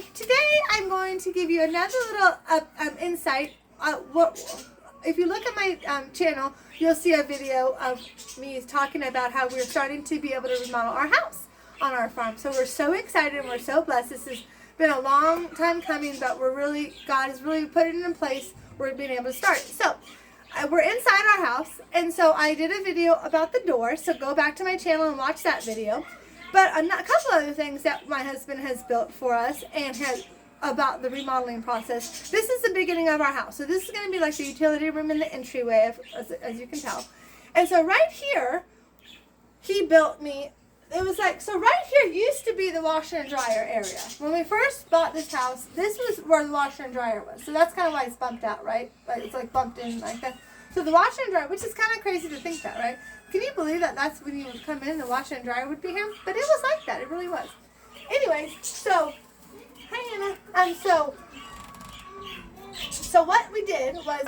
today I'm going to give you another little insight. If you look at my channel, you'll see a video of me talking about how we're starting to be able to remodel our house on our farm. So we're so excited and we're so blessed. This has been a long time coming, but God has really put it in place. We're being able to start it. So we're inside our house, and so I did a video about the door. So go back to my channel and watch that video. But a couple other things that my husband has built for us and has about the remodeling process. This is the beginning of our house. So this is going to be like the utility room and the entryway, as you can tell. And so right here, he built me, it was like, so right here used to be the washer and dryer area. When we first bought this house, this was where the washer and dryer was. So that's kind of why it's bumped out, right? Like it's like bumped in like that. So the washer and dryer, which is kind of crazy to think that, right? Can you believe that that's when you would come in, the washer and dryer would be here? But it was like that. It really was. Anyways, so, hi Anna. So what we did was,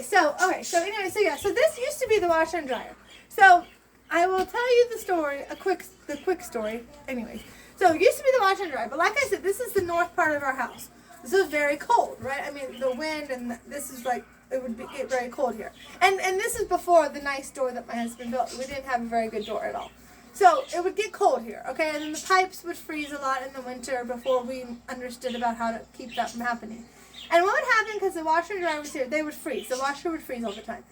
so anyway, so this used to be the washer and dryer. So I will tell you the story, the quick story. Anyways, so it used to be the washer and dryer, but like I said, this is the north part of our house. This is very cold, right? I mean, the wind and this is like, it would get very cold here. And this is before the nice door that my husband built. We didn't have a very good door at all. So it would get cold here, okay? And then the pipes would freeze a lot in the winter before we understood about how to keep that from happening. And what would happen, because the washer and dryer was here, they would freeze. The washer would freeze all the time.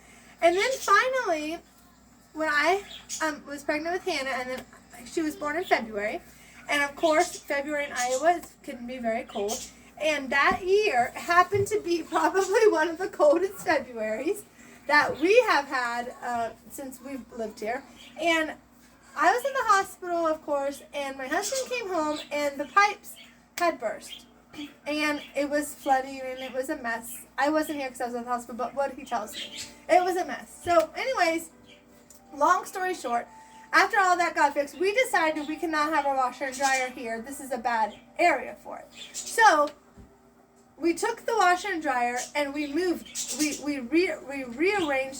And then finally, when I was pregnant with Hannah, and then she was born in February, and of course, February in Iowa can be very cold. And that year happened to be probably one of the coldest Februaries that we have had since we've lived here. And I was in the hospital, of course, and my husband came home, and the pipes had burst. And it was flooding, and it was a mess. I wasn't here because I was in the hospital, but what he tells me, it was a mess. So anyways, long story short, after all that got fixed, we decided we cannot have our washer and dryer here. This is a bad area for it. So we took the washer and dryer and we rearranged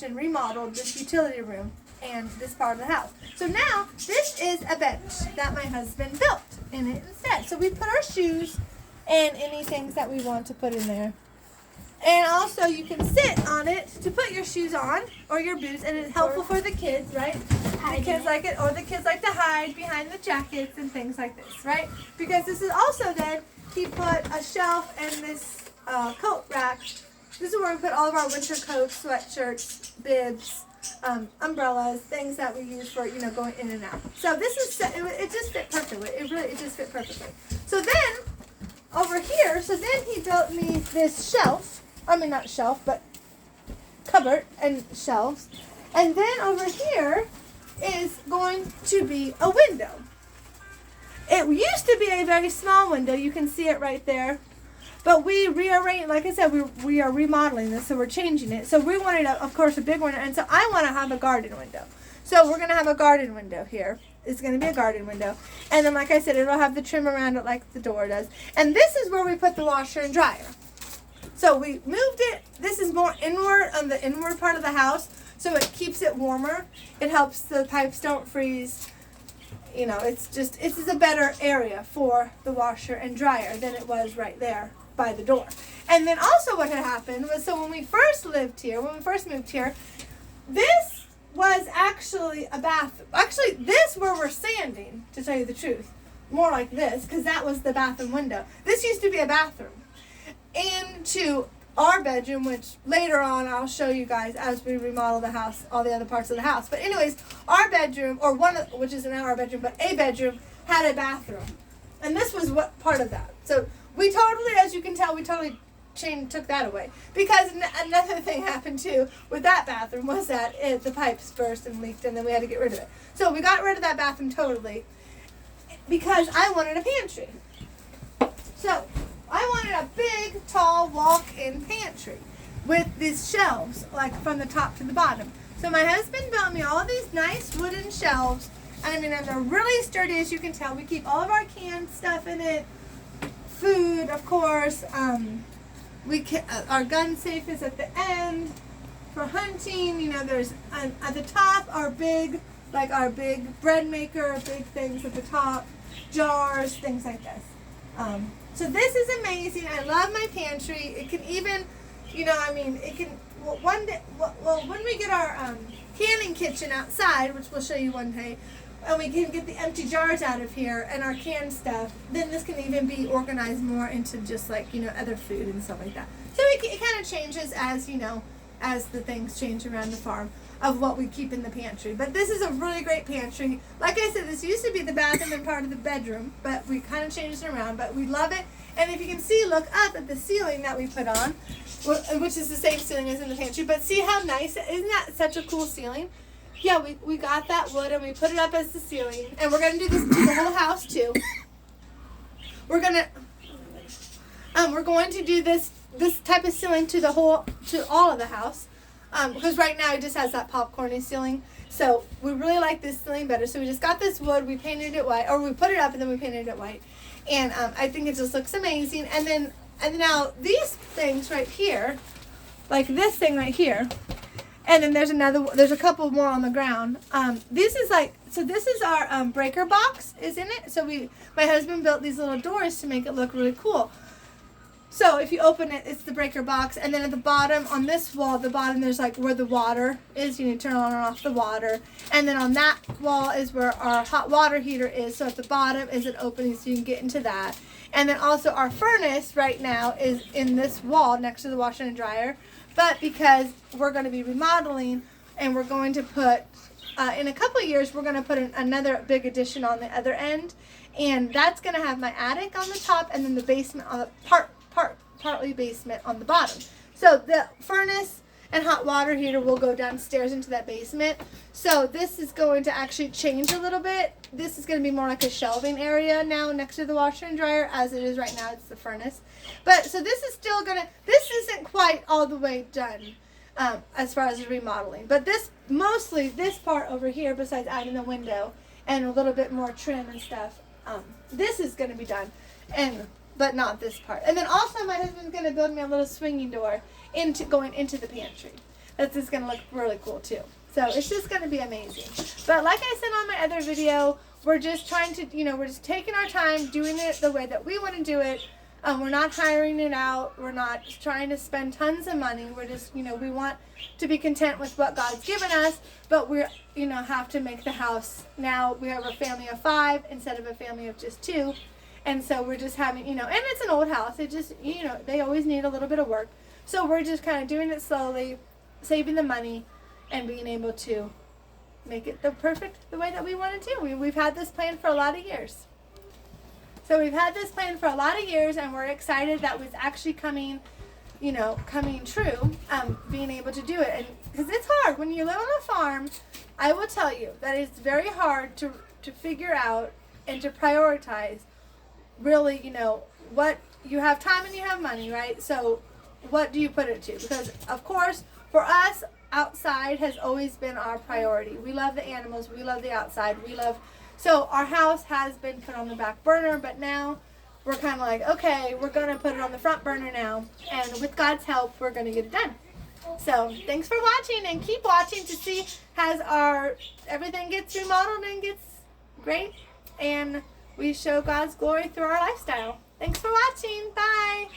and remodeled this utility room and this part of the house. So now this is a bench that my husband built in it instead. So we put our shoes and any things that we want to put in there. And also you can sit on it to put your shoes on or your boots, and it's helpful for the kids, right? The kids like it, or the kids like to hide behind the jackets and things like this, right? Because this is also then, he put a shelf and this coat rack. This is where we put all of our winter coats, sweatshirts, bibs, umbrellas, things that we use for, going in and out. So this is, it just fit perfectly. It just fit perfectly. So then, over here, he built me this shelf. I mean, not shelf, but cupboard and shelves. And then over here is going to be a window. It used to be a very small window. You can see it right there. But we rearranged, like I said, we are remodeling this, so we're changing it. So we wanted, of course, a big window. And so I want to have a garden window. So we're going to have a garden window here. It's going to be a garden window. And then, like I said, it'll have the trim around it like the door does. And this is where we put the washer and dryer. So we moved it. This is more inward, on the inward part of the house. So it keeps it warmer. It helps the pipes don't freeze. This is a better area for the washer and dryer than it was right there by the door. And then also what had happened was, so when we first moved here, this was actually a bathroom. Actually, this where we're standing, to tell you the truth. More like this, because that was the bathroom window. This used to be a bathroom. Into our bedroom, which later on I'll show you guys as we remodel the house, all the other parts of the house. But anyways, our bedroom, which isn't our bedroom, but a bedroom, had a bathroom. And this was what part of that. So we totally, as you can tell, took that away. Because another thing happened too with that bathroom was that the pipes burst and leaked, and then we had to get rid of it. So we got rid of that bathroom totally because I wanted a pantry. So I wanted a big, tall, walk-in pantry with these shelves, like from the top to the bottom. So my husband built me all these nice wooden shelves. And they're really sturdy, as you can tell. We keep all of our canned stuff in it. Food, of course. Our gun safe is at the end for hunting. There's at the top our big bread maker, big things at the top, jars, things like this. So this is amazing. I love my pantry. It can even, it can, well, one day, well, when we get our canning kitchen outside, which we'll show you one day, and we can get the empty jars out of here and our canned stuff, then this can even be organized more into just like, other food and stuff like that. So it kind of changes as, as the things change around the farm of what we keep in the pantry. But this is a really great pantry. Like I said, this used to be the bathroom and part of the bedroom, but we kind of changed it around, but we love it. And if you can see, look up at the ceiling that we put on, which is the same ceiling as in the pantry, but see how nice, isn't that such a cool ceiling? Yeah, we got that wood and we put it up as the ceiling, and we're going to do this to the whole house too. We're going to do this type of ceiling to all of the house, because right now it just has that popcorny ceiling. So we really like this ceiling better. So we just got this wood, we painted it white, or we put it up and then we painted it white, and I think it just looks amazing. And now these things right here, like this thing right here. And then there's a couple more on the ground. This is our breaker box is in it. So my husband built these little doors to make it look really cool. So if you open it, it's the breaker box. And then at the bottom, on this wall, the bottom, there's like where the water is. You need to turn on and off the water. And then on that wall is where our hot water heater is. So at the bottom is an opening so you can get into that. And then also our furnace right now is in this wall next to the washer and dryer. But because we're going to be remodeling and we're going to put, in a couple of years, we're going to put another big addition on the other end. And that's going to have my attic on the top and then the basement on the partly basement on the bottom. So the furnace and hot water heater will go downstairs into that basement. So this is going to actually change a little bit. This is going to be more like a shelving area now next to the washer and dryer, as it is right now. It's the furnace. But so this is still going to, this isn't quite all the way done as far as the remodeling. But mostly this part over here, besides adding the window and a little bit more trim and stuff, this is going to be done. But not this part. And then also my husband's going to build me a little swinging door going into the pantry. That's just going to look really cool too. So it's just going to be amazing. But like I said on my other video, we're just trying to, we're just taking our time doing it the way that we want to do it. We're not hiring it out. We're not trying to spend tons of money. We're just, we want to be content with what God's given us, but we're, have to make the house. Now we have a family of 5 instead of a family of just 2. And so we're just having, and it's an old house. It just, they always need a little bit of work. So we're just kind of doing it slowly, saving the money, and being able to make it the way that we want to do. We've had this plan for a lot of years. So we've had this plan for a lot of years, and we're excited that was actually coming true, being able to do it. And because it's hard. When you live on a farm, I will tell you that it's very hard to figure out and to prioritize really, what you have time and you have money, right? So what do you put it to? Because of course, for us, outside has always been our priority. We love the animals, we love the outside, so our house has been put on the back burner, but now we're kind of like, okay, we're going to put it on the front burner now, and with God's help, we're going to get it done. So thanks for watching, and keep watching to see as everything gets remodeled and gets great, and we show God's glory through our lifestyle. Thanks for watching. Bye.